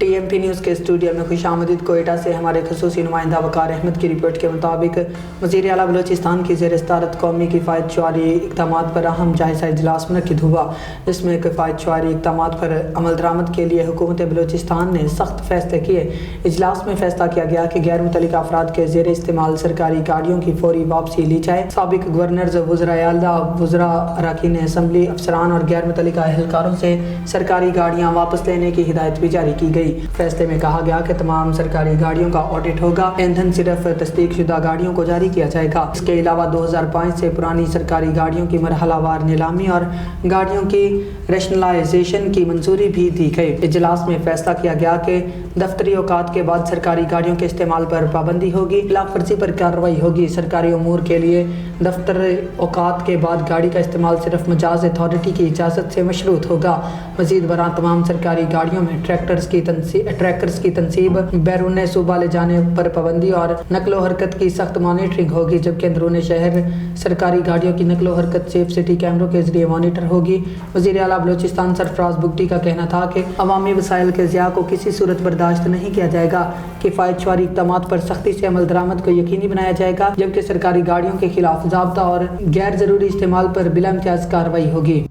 TMP news کے studio میں خوش آمدید۔ کوئٹہ سے ہمارے خصوصی نمائندہ وقار احمد کی رپورٹ کے مطابق وزیر اعلیٰ بلوچستان کی زیر صدارت قومی کفایت شعاری اقدامات پر اہم جائزہ اجلاس منعقد ہوا، جس میں کفایت شعاری اقدامات پر عمل درآمد کے لیے حکومت بلوچستان نے سخت فیصلے کیے۔ اجلاس میں فیصلہ کیا گیا کہ غیر متعلقہ افراد کے زیر استعمال سرکاری گاڑیوں کی فوری واپسی لی جائے۔ سابق گورنرز، وزرائے اعلیٰ، وزراء، اراکین اسمبلی، افسران اور غیر متعلقہ اہلکاروں سے سرکاری گاڑیاں واپس لینے کی ہدایت بھی جاری کی گئی۔ فیصلے میں کہا گیا کہ تمام سرکاری گاڑیوں کا آڈٹ ہوگا، ایندھن صرف تصدیق شدہ گاڑیوں کو جاری کیا جائے گا۔ اس کے علاوہ 2005 سے پرانی سرکاری گاڑیوں کی مرحلہ وار نیلامی اور گاڑیوں کی ریشنلائزیشن کی منظوری بھی دی گئی۔ اجلاس میں فیصلہ کیا گیا کہ دفتری اوقات کے بعد سرکاری گاڑیوں کے استعمال پر پابندی ہوگی، خلاف ورزی پر کارروائی ہوگی۔ سرکاری امور کے لیے دفتری اوقات کے بعد گاڑی کا استعمال صرف مجاز اتھارٹی کی اجازت سے مشروط ہوگا۔ مزید برآں تمام سرکاری گاڑیوں میں ٹریکرز کی تنصیب، بیرون صوبہ لے جانے پر پابندی اور نقل و حرکت کی سخت مانیٹرنگ ہوگی، جبکہ اندرون شہر سرکاری گاڑیوں کی نقل و حرکت سیف سٹی کیمروں کے ذریعے مانیٹر ہوگی۔ وزیر اعلیٰ بلوچستان سرفراز بگٹی کا کہنا تھا کہ عوامی وسائل کے ضیاع کو کسی صورت برداشت نہیں کیا جائے گا۔ کفایت شعاری اقدامات پر سختی سے عمل درآمد کو یقینی بنایا جائے گا، جبکہ سرکاری گاڑیوں کے خلاف ضابطہ اور غیر ضروری استعمال پر بلا امتیاز کارروائی ہوگی۔